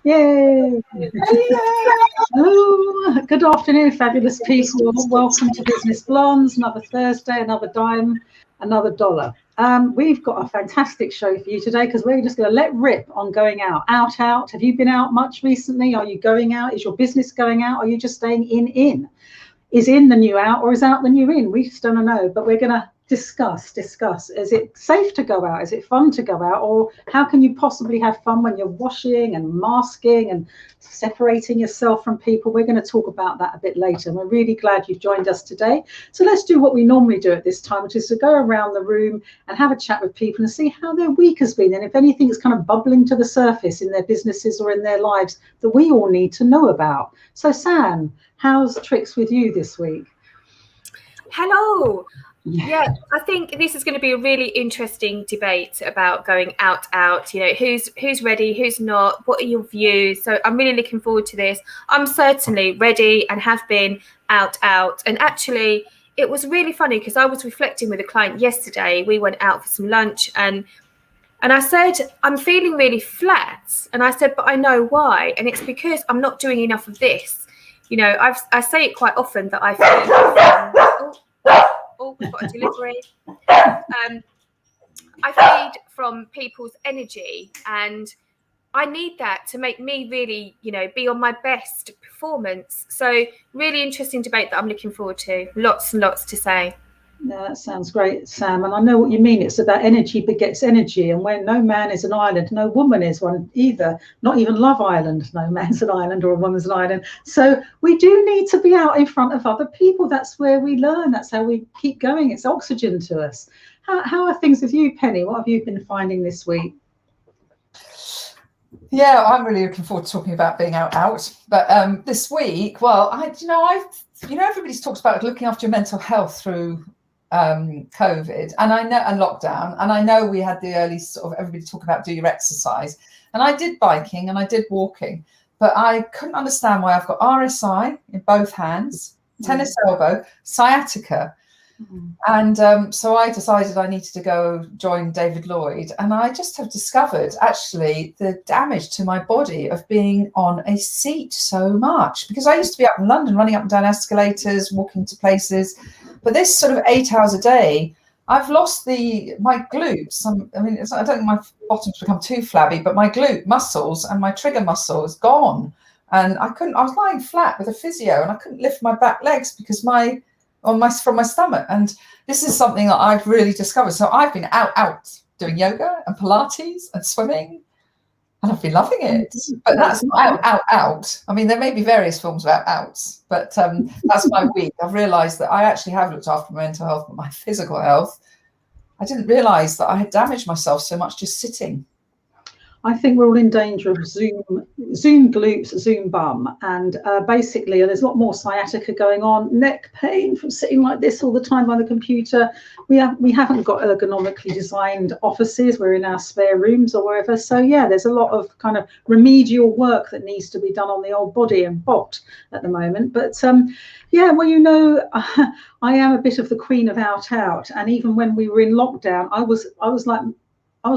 Yay! Hello. Good afternoon, fabulous people. Welcome to Business Blondes. Another Thursday, another dime, another dollar. We've got a fantastic show for you today because we're just going to let rip on going out. Out. Have you been out much recently? Are you going out? Is your business going out? Are you just staying in? Is in the new out or is out the new in? We just don't know, but we're going to discuss. Is it safe to go out? Is it fun to go out? Or how can you possibly have fun when you're washing and masking and separating yourself from people? We're going to talk about that a bit later. And we're really glad you've joined us today. So let's do what we normally do at this time, which is to go around the room and have a chat with people and see how their week has been. And if anything's kind of bubbling to the surface in their businesses or in their lives that we all need to know about. So Sam, how's tricks with you this week? Hello. Yeah, I think this is going to be a really interesting debate about going out. You know, who's ready, who's not, what are your views? So I'm really looking forward to this. I'm certainly ready and have been out. And actually, it was really funny because I was reflecting with a client yesterday. We went out for some lunch and I said, I'm feeling really flat. And I said, but I know why. And it's because I'm not doing enough of this. You know, I say it quite often that I feel... we've got a delivery. I feed from people's energy and I need that to make me really, you know, be on my best performance. So really interesting debate that I'm looking forward to. Lots and lots to say. No, that sounds great, Sam. And I know what you mean. It's about energy begets energy. And when no man is an island, no woman is one either. Not even Love Island. No man's an island or a woman's an island. So we do need to be out in front of other people. That's where we learn. That's how we keep going. It's oxygen to us. How are things with you, Penny? What have you been finding this week? Yeah, I'm really looking forward to talking about being out. But this week, well, everybody's talks about looking after your mental health through COVID and lockdown, and I know we had the early sort of everybody talk about do your exercise, and I did biking and I did walking, but I couldn't understand why I've got RSI in both hands, tennis elbow, sciatica, and so I decided I needed to go join David Lloyd, and I just have discovered actually the damage to my body of being on a seat so much, because I used to be up in London running up and down escalators, walking to places. But this sort of 8 hours a day, I've lost my glutes. I don't think my bottom's become too flabby, but my glute muscles and my trigger muscle is gone. And I was lying flat with a physio and I couldn't lift my back legs because from my stomach. And this is something that I've really discovered. So I've been out doing yoga and Pilates and swimming. And I've been loving it, but that's not out. I mean, there may be various forms of outs, but that's my week. I've realised that I actually have looked after my mental health, but my physical health, I didn't realise that I had damaged myself so much just sitting. I think we're all in danger of Zoom glutes, Zoom bum, and basically there's a lot more sciatica going on, neck pain from sitting like this all the time by the computer. We haven't got ergonomically designed offices. We're in our spare rooms or wherever. So yeah, there's a lot of kind of remedial work that needs to be done on the old body and bot at the moment. But yeah, well, you know, I am a bit of the queen of out, and even when we were in lockdown, I was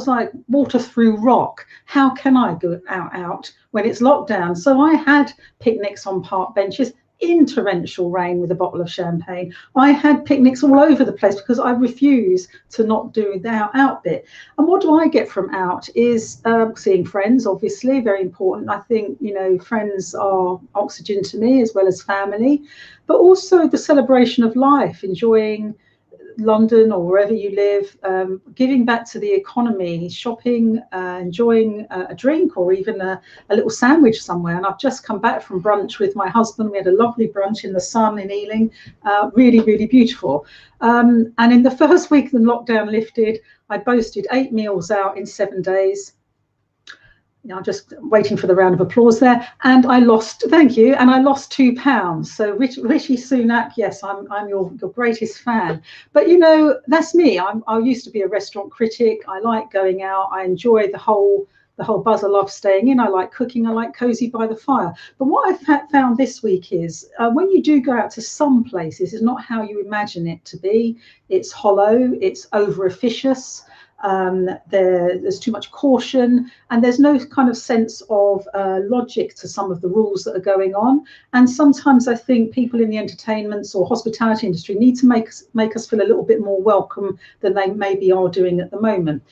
like water through rock. How can I go out when it's lockdown? So I had picnics on park benches in torrential rain with a bottle of champagne. I had picnics all over the place because I refuse to not do the out bit. And what do I get from out is seeing friends, obviously, very important. I think, you know, friends are oxygen to me as well as family, but also the celebration of life, enjoying London or wherever you live, giving back to the economy, shopping, enjoying a drink or even a little sandwich somewhere. And I've just come back from brunch with my husband. We had a lovely brunch in the sun in Ealing, really, really beautiful. And in the first week the lockdown lifted, I boasted 8 meals out in 7 days. I'm just waiting for the round of applause there. And I lost, thank you, and I lost 2 pounds. So Rishi Sunak, yes, I'm your greatest fan. But, you know, that's me. I used to be a restaurant critic. I like going out. I enjoy the whole buzz. I love staying in. I like cooking. I like cozy by the fire. But what I've found this week is when you do go out to some places, it's not how you imagine it to be. It's hollow. It's over officious. There's too much caution, and there's no kind of sense of logic to some of the rules that are going on. And sometimes I think people in the entertainment or hospitality industry need to make us feel a little bit more welcome than they maybe are doing at the moment.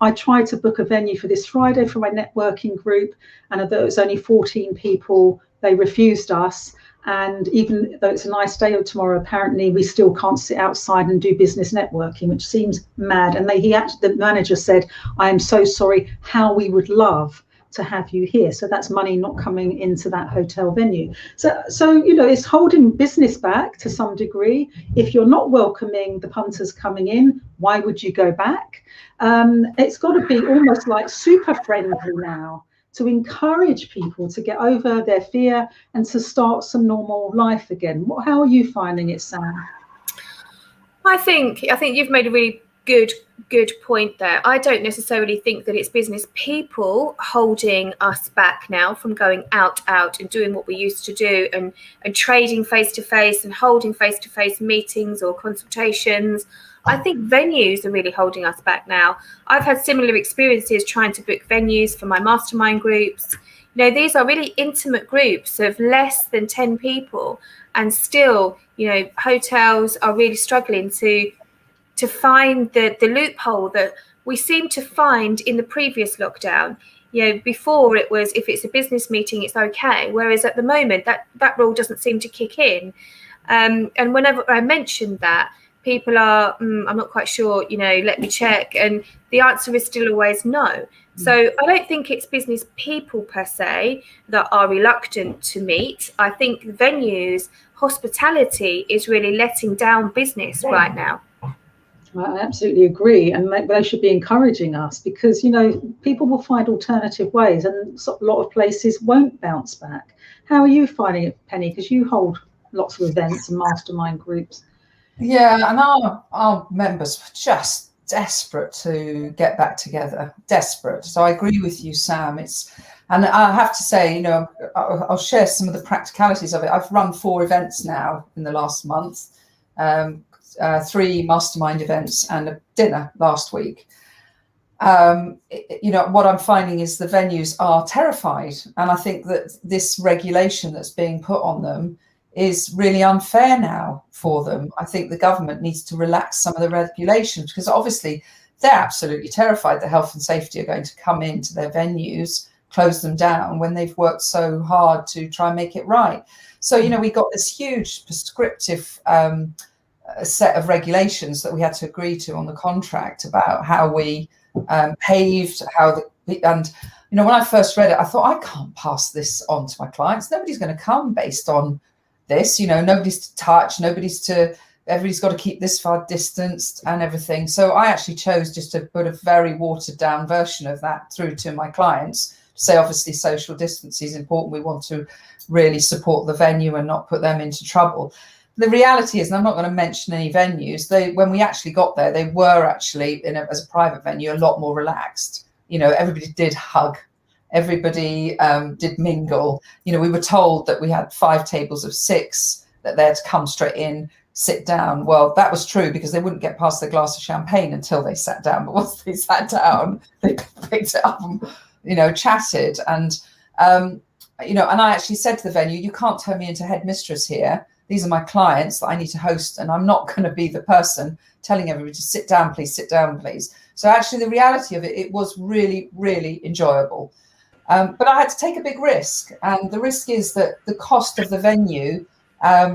I tried to book a venue for this Friday for my networking group, and although it was only 14 people, they refused us. And even though it's a nice day tomorrow, apparently we still can't sit outside and do business networking, which seems mad. And the manager said, "I am so sorry, how we would love to have you here." So that's money not coming into that hotel venue. So you know, it's holding business back to some degree. If you're not welcoming the punters coming in, why would you go back? It's got to be almost like super friendly now to encourage people to get over their fear and to start some normal life again. How are you finding it, Sam? I think you've made a really good point there. I don't necessarily think that it's business people holding us back now from going out and doing what we used to do and trading face to face and holding face to face meetings or consultations. I think venues are really holding us back now. I've had similar experiences trying to book venues for my mastermind groups. You know, these are really intimate groups of less than 10 people, and still, you know, hotels are really struggling to find the loophole that we seem to find in the previous lockdown. You know, before it was, if it's a business meeting, it's okay. Whereas at the moment, that rule doesn't seem to kick in. And whenever I mentioned that, people are, I'm not quite sure, you know, let me check. And the answer is still always no. So I don't think it's business people per se that are reluctant to meet. I think venues, hospitality is really letting down business right now. I absolutely agree, and they should be encouraging us, because, you know, people will find alternative ways, and a lot of places won't bounce back. How are you finding it, Penny? Because you hold lots of events and mastermind groups. Yeah, and our members were just desperate to get back together, desperate. So I agree with you, Sam. And I have to say, you know, I'll share some of the practicalities of it. I've run 4 events now in the last month. 3 mastermind events and a dinner last week. You know, what I'm finding is the venues are terrified, and I think that this regulation that's being put on them is really unfair now for them. I think the government needs to relax some of the regulations, because obviously they're absolutely terrified that health and safety are going to come into their venues, close them down when they've worked so hard to try and make it right. So, you know, we got this huge prescriptive set of regulations that we had to agree to on the contract about how we paved, and you know, when I first read it, I thought, I can't pass this on to my clients. Nobody's going to come based on this, you know, nobody's to touch, everybody's got to keep this far distanced and everything. So I actually chose just to put a very watered down version of that through to my clients, to say obviously social distancing is important. We want to really support the venue and not put them into trouble. The reality is, and I'm not going to mention any venues, when we actually got there, they were actually, as a private venue, a lot more relaxed. You know, everybody did hug, everybody did mingle. You know, we were told that we had 5 tables of 6, that they had to come straight in, sit down. Well, that was true, because they wouldn't get past their glass of champagne until they sat down. But once they sat down, they picked it up and, you know, chatted. And, you know, and I actually said to the venue, you can't turn me into headmistress here. These are my clients that I need to host, and I'm not going to be the person telling everybody to sit down, please, sit down, please. So actually the reality of it was really, really enjoyable. But I had to take a big risk. And the risk is that the cost of the venue,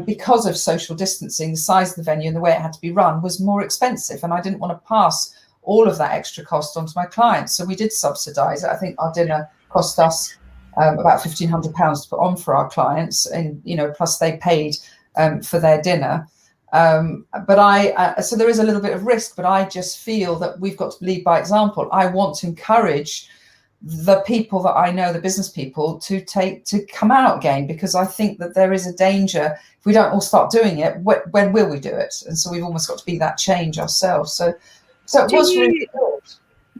because of social distancing, the size of the venue and the way it had to be run was more expensive. And I didn't want to pass all of that extra cost onto my clients. So we did subsidise it. I think our dinner cost us about £1,500 to put on for our clients. And, you know, plus they paid for their dinner. But so there is a little bit of risk, but I just feel that we've got to lead by example. I want to encourage the people that I know, the business people, to come out again, because I think that there is a danger if we don't all start doing it. When will we do it? And so we've almost got to be that change ourselves. So it was really good.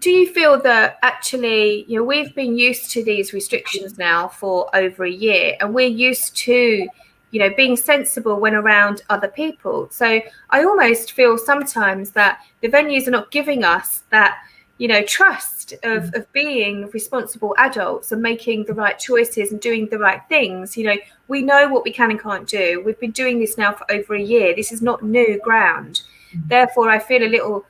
Do you feel that actually, you know, we've been used to these restrictions now for over a year, and we're used to you know, being sensible when around other people. So I almost feel sometimes that the venues are not giving us that, you know, trust of being responsible adults and making the right choices and doing the right things. You know, we know what we can and can't do. We've been doing this now for over a year. This is not new ground. Therefore, I feel a little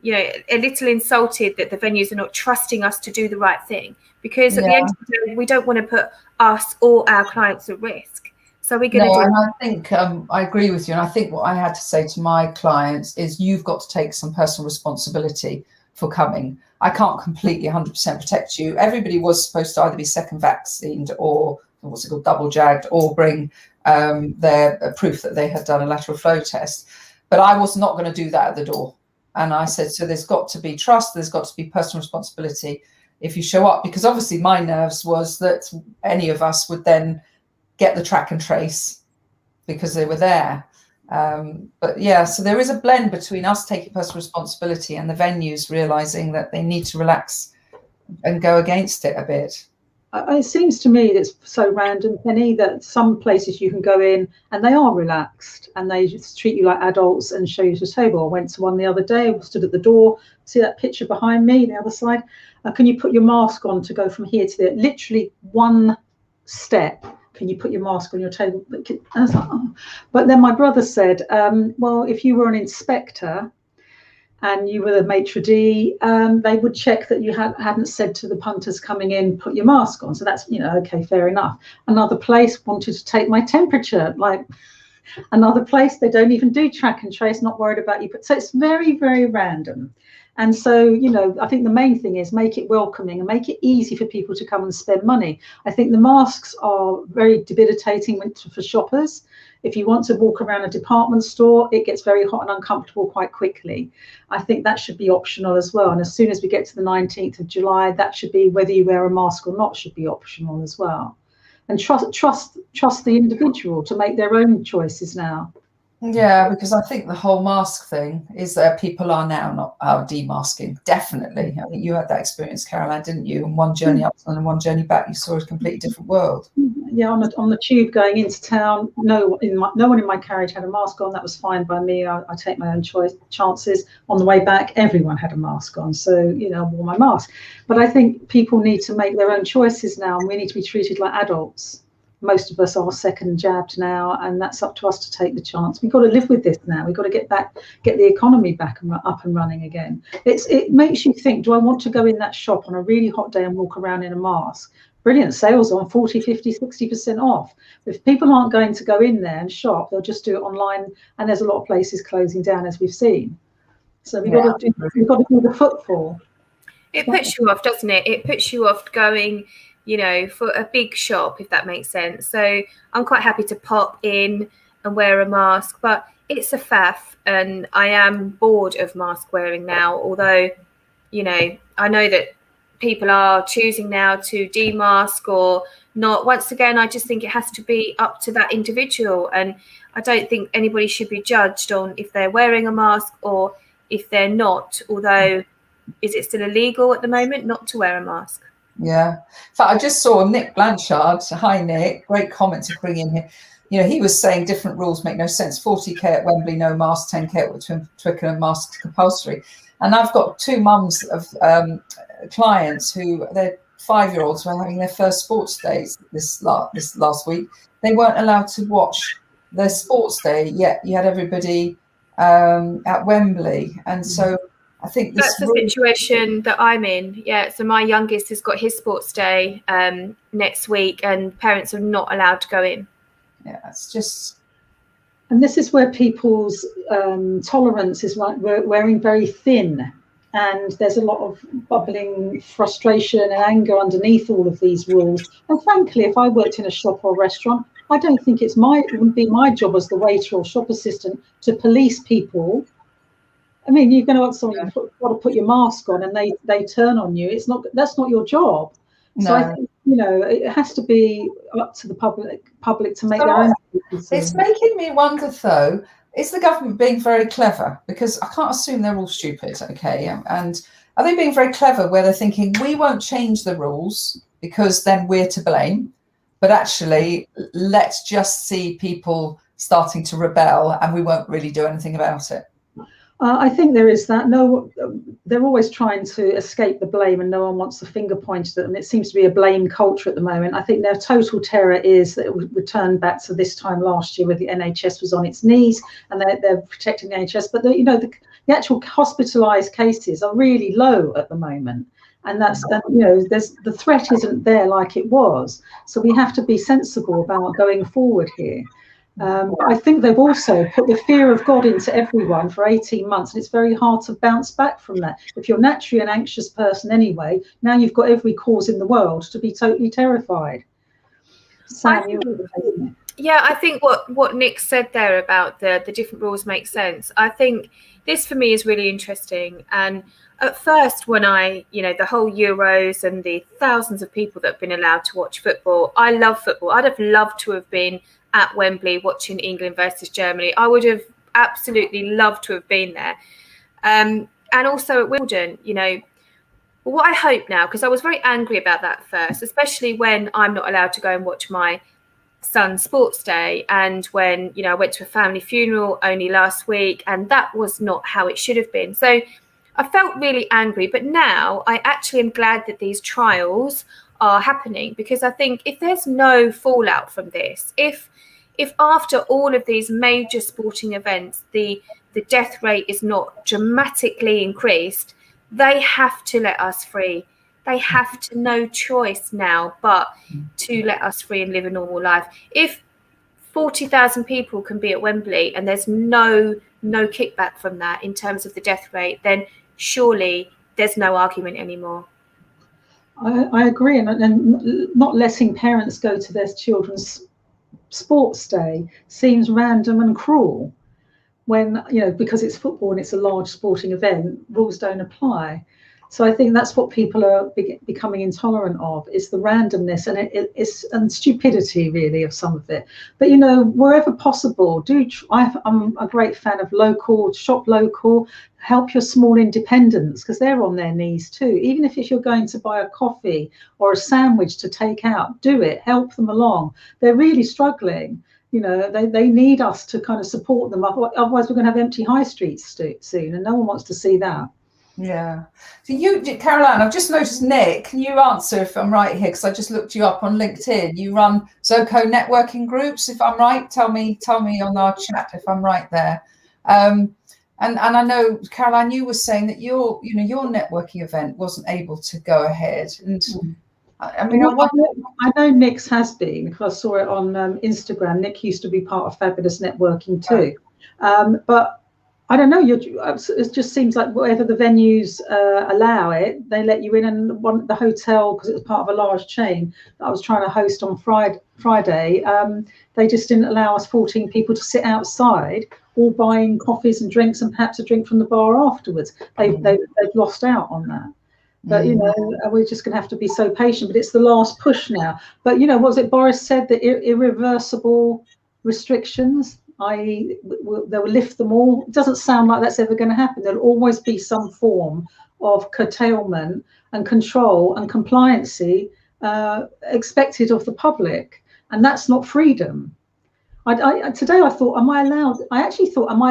insulted that the venues are not trusting us to do the right thing, because at the end of the day, we don't want to put us or our clients at risk. So we're going to do. And I think I agree with you. And I think what I had to say to my clients is, you've got to take some personal responsibility for coming. I can't completely 100% protect you. Everybody was supposed to either be second vaccinated or what's it called, double jagged, or bring their proof that they had done a lateral flow test. But I was not going to do that at the door. And I said, so there's got to be trust. There's got to be personal responsibility if you show up, because obviously my nerves was that any of us would then get the track and trace because they were there. But yeah, so there is a blend between us taking personal responsibility and the venues realizing that they need to relax and go against it a bit. It seems to me that's so random, Penny, that some places you can go in and they are relaxed and they just treat you like adults and show you to the table. I went to one the other day, stood at the door, see that picture behind me, the other side. Can you put your mask on to go from here to there? Literally one step. Can you put your mask on your table? And I was like, oh. But then my brother said, well, if you were an inspector and you were the maitre d', they would check that you hadn't said to the punters coming in, put your mask on. So that's, you know, okay, fair enough. Another place wanted to take my temperature. Like another place, they don't even do track and trace, not worried about you. So it's very, very random. And so, you know, I think the main thing is make it welcoming and make it easy for people to come and spend money. I think the masks are very debilitating for shoppers. If you want to walk around a department store, it gets very hot and uncomfortable quite quickly. I think that should be optional as well. And as soon as we get to the 19th of July, that should be, whether you wear a mask or not, should be optional as well. And trust the individual to make their own choices now. Yeah, because I think the whole mask thing is that people are now not demasking. Definitely. I think you had that experience, Caroline, didn't you? And one journey up and one journey back, you saw a completely different world. Yeah, on the tube going into town, no one in my carriage had a mask on. That was fine by me. I take my own chances. On the way back, everyone had a mask on. So, you know, I wore my mask. But I think people need to make their own choices now, and we need to be treated like adults. Most of us are second jabbed now, and that's up to us to take the chance. We've got to live with this now. We've got to get the economy back and up and running again. It makes you think, do I want to go in that shop on a really hot day and walk around in a mask? Brilliant sales on 40, 50, 60% off. If people aren't going to go in there and shop, they'll just do it online, and there's a lot of places closing down, as we've seen. So we've got to do the footfall. It puts you off, doesn't it? It puts you off going, you know, for a big shop, if that makes sense. So I'm quite happy to pop in and wear a mask, but it's a faff, and I am bored of mask wearing now. Although, you know, I know that people are choosing now to demask or not. Once again, I just think it has to be up to that individual, and I don't think anybody should be judged on if they're wearing a mask or if they're not. Although, is it still illegal at the moment not to wear a mask? Yeah. In fact, I just saw Nick Blanchard. Hi, Nick. Great comment to bring in here. You know, he was saying different rules make no sense. 40k at Wembley, no mask. 10k at Twickenham, masks compulsory. And I've got two mums of clients who their 5-year-olds were having their first sports days this last week. They weren't allowed to watch their sports day, yet you had everybody at Wembley. And so I think that's the situation that I'm in. Yeah, so my youngest has got his sports day next week, and parents are not allowed to go in. Yeah, it's just. And this is where people's tolerance is wearing very thin, and there's a lot of bubbling frustration and anger underneath all of these rules. And frankly, if I worked in a shop or restaurant, I don't think it wouldn't be my job as the waiter or shop assistant to police people. I mean, you're going to want someone to put your mask on, and they turn on you. That's not your job. No. So I think, you know, it has to be up to the public to make their own decisions. It's making me wonder, though, is the government being very clever? Because I can't assume they're all stupid, okay? And are they being very clever where they're thinking, we won't change the rules because then we're to blame, but actually let's just see people starting to rebel and we won't really do anything about it? I think there is that. No, they're always trying to escape the blame, and no one wants the finger pointed at them. It seems to be a blame culture at the moment. I think their total terror is that it would return back to this time last year, where the NHS was on its knees and they're protecting the NHS. But the actual hospitalised cases are really low at the moment, and there's the threat isn't there like it was. So we have to be sensible about going forward here. I think they've also put the fear of God into everyone for 18 months, and it's very hard to bounce back from that. If you're naturally an anxious person anyway, now you've got every cause in the world to be totally terrified. Sam, I think what Nick said there about the different rules makes sense. I think this for me is really interesting. And at first, when the whole Euros and the thousands of people that have been allowed to watch football, I love football. I'd have loved to have been at Wembley watching England versus Germany. I would have absolutely loved to have been there. And also at Wimbledon, what I hope now, because I was very angry about that first, especially when I'm not allowed to go and watch my son's sports day, and when, I went to a family funeral only last week, and that was not how it should have been. So I felt really angry, but now I actually am glad that these trials are happening, because I think if there's no fallout from this, if after all of these major sporting events, the death rate is not dramatically increased, they have to let us free. They have to no choice now but to let us free and live a normal life. If 40,000 people can be at Wembley and there's no kickback from that in terms of the death rate, then surely there's no argument anymore. I agree, and not letting parents go to their children's sports day seems random and cruel. When because it's football and it's a large sporting event, rules don't apply. So I think that's what people are becoming intolerant of, is the randomness and stupidity really of some of it. But wherever possible, I'm a great fan of shop local, help your small independents, because they're on their knees too. Even if you're going to buy a coffee or a sandwich to take out, do it, help them along. They're really struggling. They need us to kind of support them. Otherwise we're going to have empty high streets soon, and no one wants to see that. Yeah. So Caroline, I've just noticed, Nick, can you answer if I'm right here? Because I just looked you up on LinkedIn. You run Zoco networking groups, if I'm right. Tell me on our chat if I'm right there. And I know, Caroline, you were saying that your networking event wasn't able to go ahead. And I know Nick's has been, because I saw it on Instagram. Nick used to be part of Fabulous Networking too. But I don't know. It just seems like whatever the venues allow it, they let you in. And the hotel, because it was part of a large chain that I was trying to host on Friday, they just didn't allow us 14 people to sit outside, all buying coffees and drinks, and perhaps a drink from the bar afterwards. They've lost out on that. But we're just going to have to be so patient. But it's the last push now. But what was it Boris said, the irreversible restrictions? i.e. they will lift them all. It doesn't sound like that's ever going to happen. There'll always be some form of curtailment and control and compliancy expected of the public, and that's not freedom. Today I thought, am I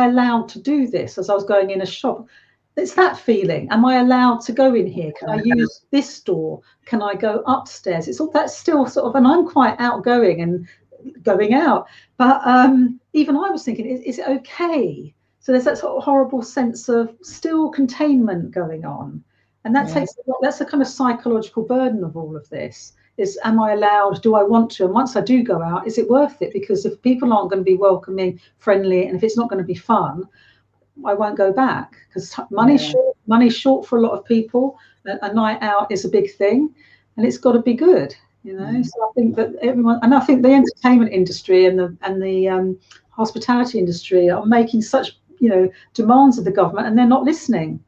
allowed to do this as I was going in a shop? It's that feeling. Am I allowed to go in here? Can I use this door? Can I go upstairs? That's still sort of, and I'm quite outgoing and going out, but even I was thinking, is it okay? So there's that sort of horrible sense of still containment going on, and that that's a kind of psychological burden of all of this. Is, am I allowed? Do I want to? And once I do go out, is it worth it? Because if people aren't going to be welcoming, friendly, and if it's not going to be fun, I won't go back, because money's short for a lot of people. A night out is a big thing, and it's got to be good. So I think that everyone, and I think the entertainment industry and the hospitality industry are making such demands of the government, and they're not listening.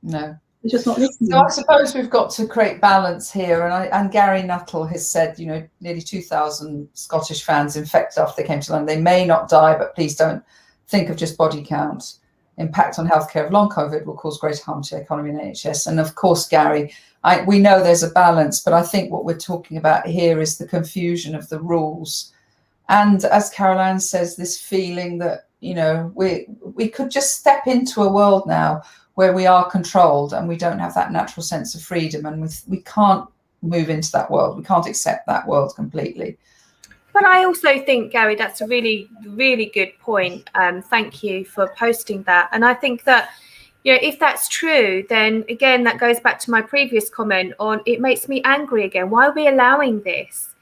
No, they're just not listening. So I suppose we've got to create balance here. And Gary Nuttall has said, nearly 2,000 Scottish fans infected after they came to London. They may not die, but please don't think of just body count. impact on healthcare of long COVID will cause greater harm to the economy and NHS. And of course, Gary, we know there's a balance, but I think what we're talking about here is the confusion of the rules. And as Caroline says, this feeling that, you know, we could just step into a world now where we are controlled and we don't have that natural sense of freedom, and we can't move into that world. We can't accept that world completely. But I also think, Gary, that's a really, really good point. Thank you for posting that. And I think that, you know, if that's true, then again, that goes back to my previous comment on it makes me angry again. Why are we allowing this?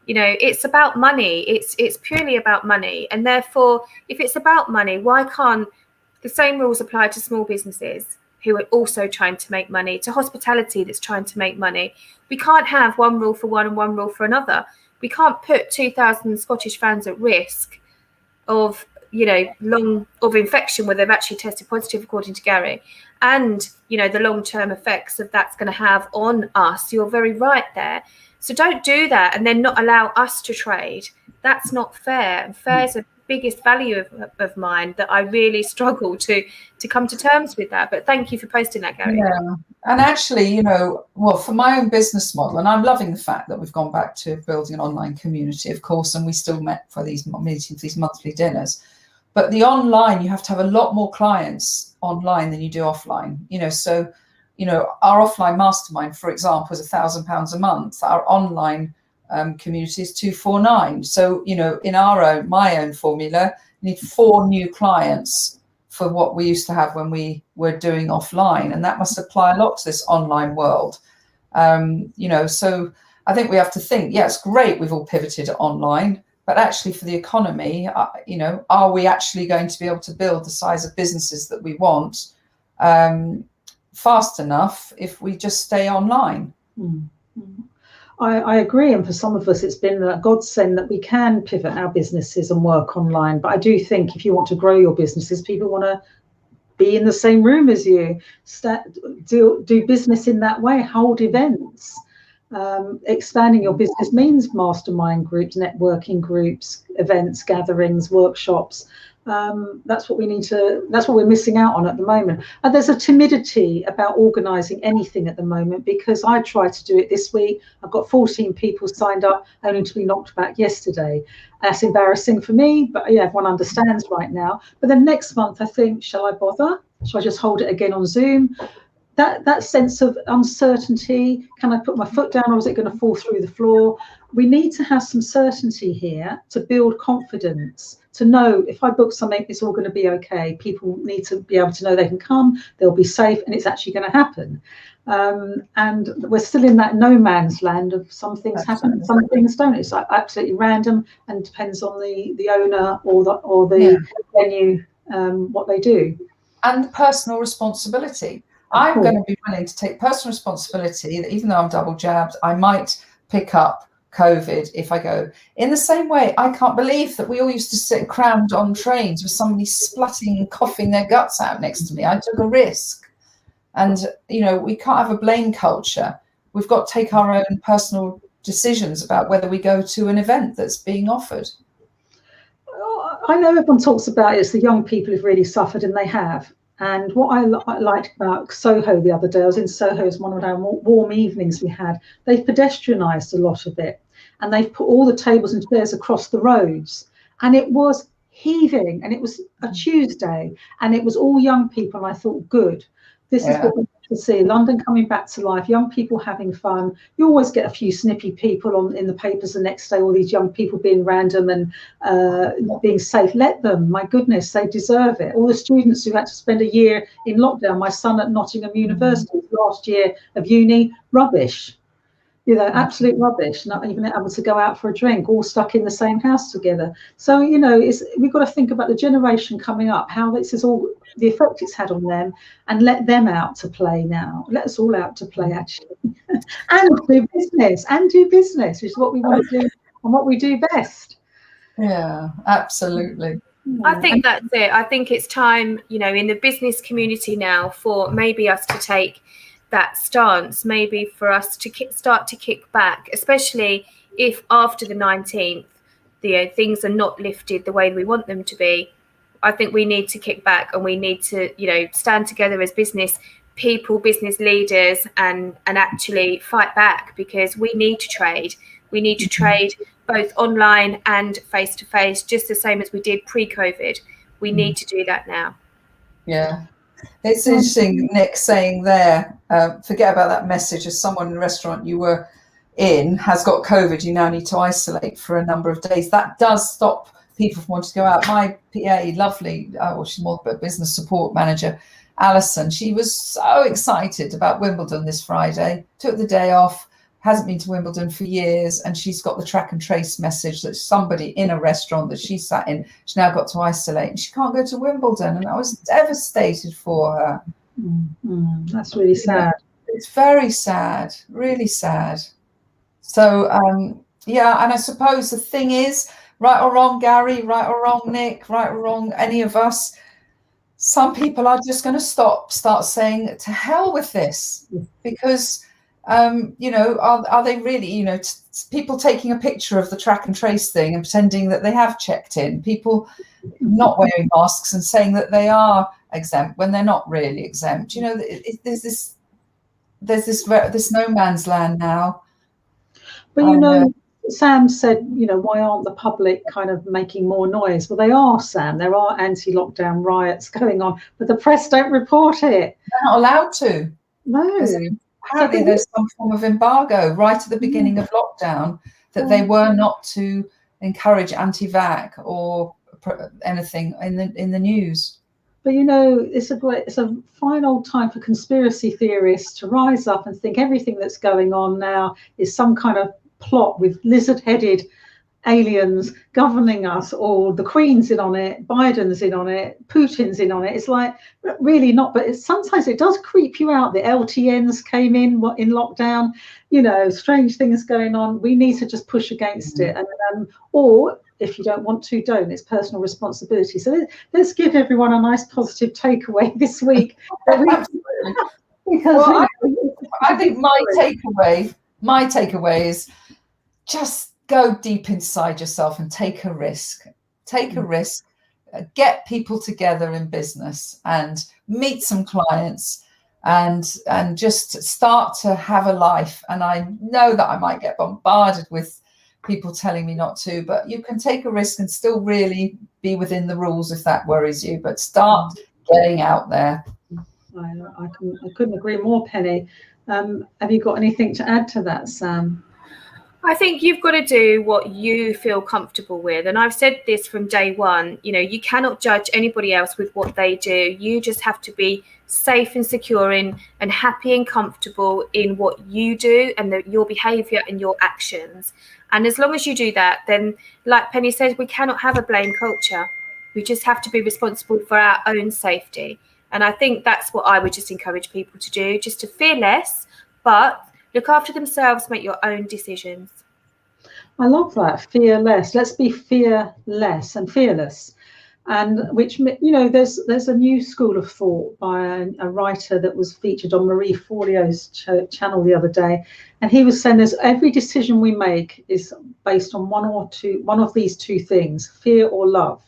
You know, it's about money. It's purely about money. And therefore, if it's about money, why can't the same rules apply to small businesses who are also trying to make money, to hospitality that's trying to make money? We can't have one rule for one and one rule for another. We can't put 2,000 Scottish fans at risk of, you know, of infection where they've actually tested positive, according to Gary, and, you know, the long-term effects of that's going to have on us. You're very right there. So don't do that and then not allow us to trade. That's not fair. And fair is the biggest value of mine that I really struggle to come to terms with that. But thank you for posting that, Gary. Yeah. And actually, you know, well, for my own business model, and I'm loving the fact that we've gone back to building an online community, of course, and we still met for these meetings, these monthly dinners. But the online, you have to have a lot more clients online than you do offline, you know. So, you know, our offline mastermind, for example, is £1,000 a month. Our online community is 249. So, you know, in my own formula, you need 4 new clients for what we used to have when we were doing offline, and that must apply a lot to this online world. You know, so I think we have to think, yeah, it's great we've all pivoted online, but actually for the economy, you know, are we actually going to be able to build the size of businesses that we want fast enough if we just stay online? I agree, and for some of us it's been a godsend that we can pivot our businesses and work online. But I do think if you want to grow your businesses, people want to be in the same room as you, do business in that way, hold events. Expanding your business means mastermind groups, networking groups, events, gatherings, workshops. That's what we're missing out on at the moment. And there's a timidity about organising anything at the moment, because I tried to do it this week. I've got 14 people signed up, only to be knocked back yesterday. That's embarrassing for me, but yeah, everyone understands right now. But then next month I think, shall I bother? Shall I just hold it again on Zoom? That sense of uncertainty, can I put my foot down or is it going to fall through the floor? We need to have some certainty here to build confidence, to know if I book something, it's all going to be okay. People need to be able to know they can come, they'll be safe, and it's actually going to happen. And we're still in that no man's land of some things happen, some things don't. It's like absolutely random and depends on the owner or the venue, what they do. And personal responsibility. I'm going to be willing to take personal responsibility that even though I'm double jabbed, I might pick up COVID if I go. In the same way, I can't believe that we all used to sit crammed on trains with somebody splutting and coughing their guts out next to me. I took a risk. And, you know, we can't have a blame culture. We've got to take our own personal decisions about whether we go to an event that's being offered. I know everyone talks about it as the young people who've really suffered, and they have. And what I liked about Soho the other day, I was in Soho, it was one of our warm evenings we had. They've pedestrianised a lot of it, and they've put all the tables and chairs across the roads. And it was heaving, and it was a Tuesday, and it was all young people. And I thought, good, this is what we want to see. London coming back to life, young people having fun. You always get a few snippy people in the papers the next day, all these young people being random and not being safe. Let them, my goodness, they deserve it. All the students who had to spend a year in lockdown, my son at Nottingham University, last year of uni, rubbish. You know, absolute rubbish, not even able to go out for a drink, all stuck in the same house together. So, you know, we've got to think about the generation coming up, how this is all, the effect it's had on them, and let them out to play now. Let us all out to play, actually. and do business, which is what we want to do and what we do best. Yeah, absolutely. I think that's it. I think it's time, you know, in the business community now for maybe us to take that stance, maybe for us to start to kick back, especially if after the 19th, things are not lifted the way we want them to be. I think we need to kick back, and we need to, you know, stand together as business people, business leaders, and actually fight back, because we need to trade. We need to trade both online and face to face, just the same as we did pre-COVID. We need to do that now. Yeah. It's interesting, Nick, saying there, forget about that message, as someone in the restaurant you were in has got COVID, you now need to isolate for a number of days. That does stop people from wanting to go out. My PA, lovely, well, she's more of a business support manager, Alison, she was so excited about Wimbledon this Friday, took the day off, hasn't been to Wimbledon for years, and she's got the track and trace message that somebody in a restaurant that she sat in, she's now got to isolate and she can't go to Wimbledon. And I was devastated for her. That's really sad. It's very sad, really sad. So, yeah, and I suppose the thing is, right or wrong, Gary, right or wrong, Nick, right or wrong, any of us, some people are just going to start saying to hell with this, because you know, are they really, you know, people taking a picture of the track and trace thing and pretending that they have checked in, people not wearing masks and saying that they are exempt when they're not really exempt. You know, there's this no man's land now. But you know, Sam said, you know, why aren't the public kind of making more noise? Well, they are, Sam. There are anti-lockdown riots going on, but the press don't report it. They're not allowed to. No. Apparently there's some form of embargo right at the beginning of lockdown that they were not to encourage anti-vax or anything in the news. But you know, it's a fine old time for conspiracy theorists to rise up and think everything that's going on now is some kind of plot with lizard-headed aliens governing us, or the Queen's in on it, Biden's in on it, Putin's in on it. It's like, really not, but sometimes it does creep you out. The LTNs came in lockdown, you know, strange things going on. We need to just push against it, and or if you don't want to, don't. It's personal responsibility. So let's give everyone a nice positive takeaway this week. Because I think my takeaway is just go deep inside yourself and take a risk. Take a risk, get people together in business and meet some clients and just start to have a life. And I know that I might get bombarded with people telling me not to, but you can take a risk and still really be within the rules if that worries you, but start getting out there. I couldn't agree more, Penny. Have you got anything to add to that, Sam? I think you've got to do what you feel comfortable with. And I've said this from day one, you know, you cannot judge anybody else with what they do. You just have to be safe and secure in and happy and comfortable in what you do and your behaviour and your actions. And as long as you do that, then like Penny says, we cannot have a blame culture. We just have to be responsible for our own safety. And I think that's what I would just encourage people to do, just to fear less, but look after themselves, make your own decisions. I love that, fearless. Let's be fearless and fearless. And which, you know, there's a new school of thought by a writer that was featured on Marie Forleo's channel the other day. And he was saying every decision we make is based on one of these two things, fear or love.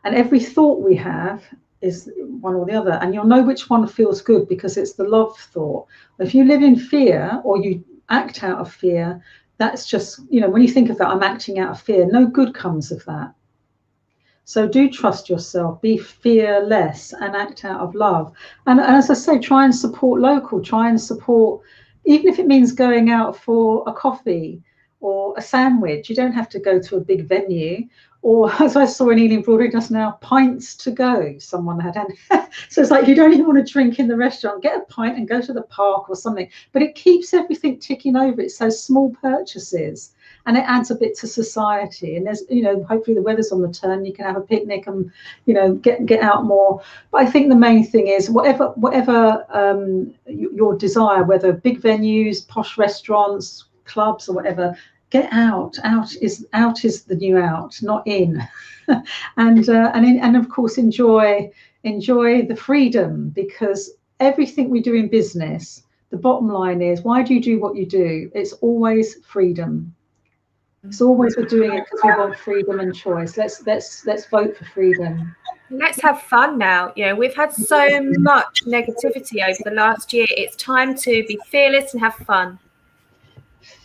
And every thought we have is one or the other, and you'll know which one feels good because it's the love thought. If you live in fear or you act out of fear, that's just, you know, when you think of that, I'm acting out of fear, no good comes of that. So do trust yourself, be fearless and act out of love. And as I say, try and support local, try and support, even if it means going out for a coffee or a sandwich. You don't have to go to a big venue. Or as I saw in Ealing Broadway just now, pints to go, someone had. So it's like you don't even want to drink in the restaurant, get a pint and go to the park or something. But it keeps everything ticking over. It's those small purchases and it adds a bit to society. And there's, you know, hopefully the weather's on the turn, you can have a picnic and, you know, get out more. But I think the main thing is whatever your desire, whether big venues, posh restaurants, clubs or whatever, get out. Out is the new out, not in. and of course enjoy the freedom, because everything we do in business, the bottom line is, why do you do what you do? It's always freedom. It's always we're doing it because we want freedom and choice. Let's vote for freedom. Let's have fun now. You know, we've had so much negativity over the last year. It's time to be fearless and have fun.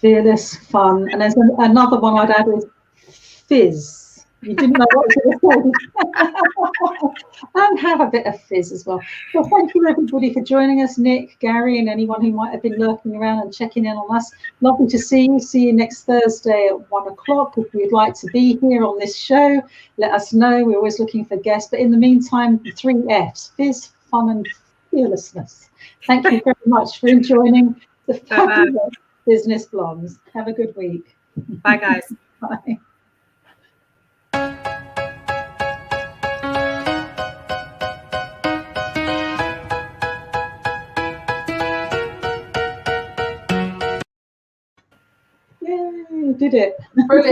Fearless, fun. And there's another one I'd add is fizz. You didn't know what I was going to say. And have a bit of fizz as well. So thank you everybody for joining us, Nick, Gary, and anyone who might have been lurking around and checking in on us. Lovely to see you. See you next Thursday at 1 o'clock. If you'd like to be here on this show, let us know. We're always looking for guests. But in the meantime, the 3 Fs, fizz, fun, and fearlessness. Thank you very much for joining the fabulous Business Blondes. Have a good week. Bye, guys. Bye. Yay, did it. Brilliant.